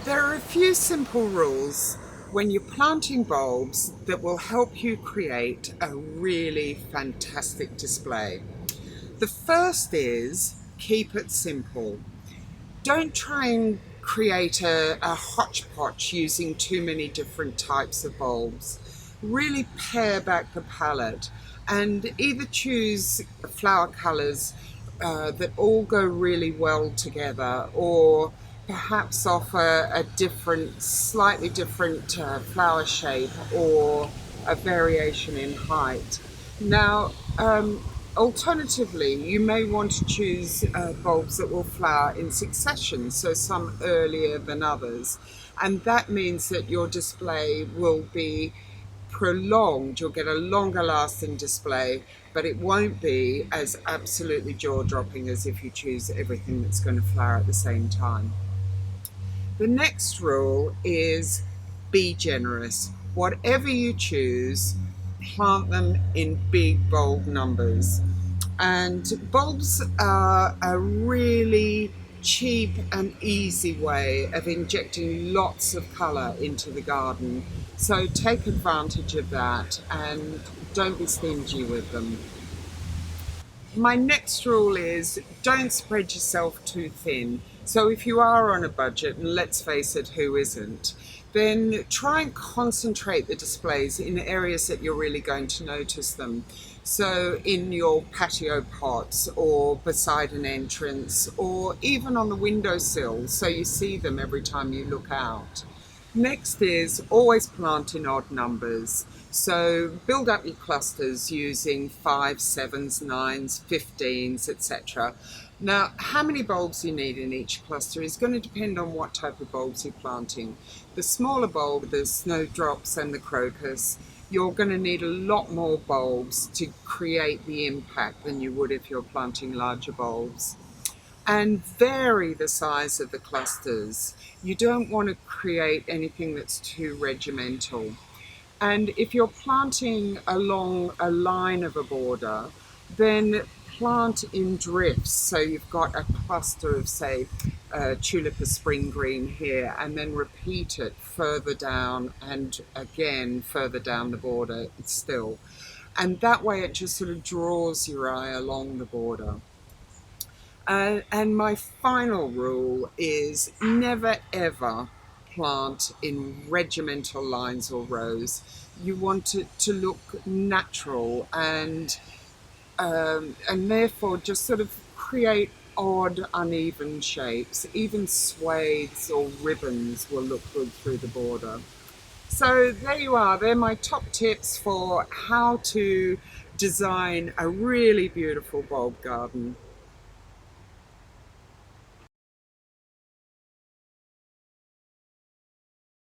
There are a few simple rules when you're planting bulbs that will help you create a really fantastic display. The first is keep it simple. Don't try and create a hodgepodge using too many different types of bulbs. Really pare back the palette and either choose flower colours that all go really well together, or perhaps offer a different, slightly different flower shape or a variation in height. Now, alternatively, you may want to choose bulbs that will flower in succession, so some earlier than others. And that means that your display will be prolonged. You'll get a longer lasting display, but it won't be as absolutely jaw-dropping as if you choose everything that's going to flower at the same time. The next rule is be generous. Whatever you choose, plant them in big, bold numbers. And bulbs are a really cheap and easy way of injecting lots of colour into the garden. So take advantage of that and don't be stingy with them. My next rule is don't spread yourself too thin. So if you are on a budget, and let's face it, who isn't, then try and concentrate the displays in areas that you're really going to notice them. So in your patio pots, or beside an entrance, or even on the windowsill, so you see them every time you look out. Next is always plant in odd numbers. So build up your clusters using 5s, 7s, 9s, 15s, etc. Now, how many bulbs you need in each cluster is going to depend on what type of bulbs you're planting. The smaller bulb, the snowdrops and the crocus, you're going to need a lot more bulbs to create the impact than you would if you're planting larger bulbs. And vary the size of the clusters. You don't want to create anything that's too regimental. And if you're planting along a line of a border, then plant in drifts. So you've got a cluster of, say, tulipa spring green here, and then repeat it further down and again further down the border still. And that way it just sort of draws your eye along the border. And my final rule is never ever plant in regimental lines or rows. You want it to look natural and therefore just sort of create odd, uneven shapes. Even swathes or ribbons will look good through the border. So there you are, they're my top tips for how to design a really beautiful bulb garden.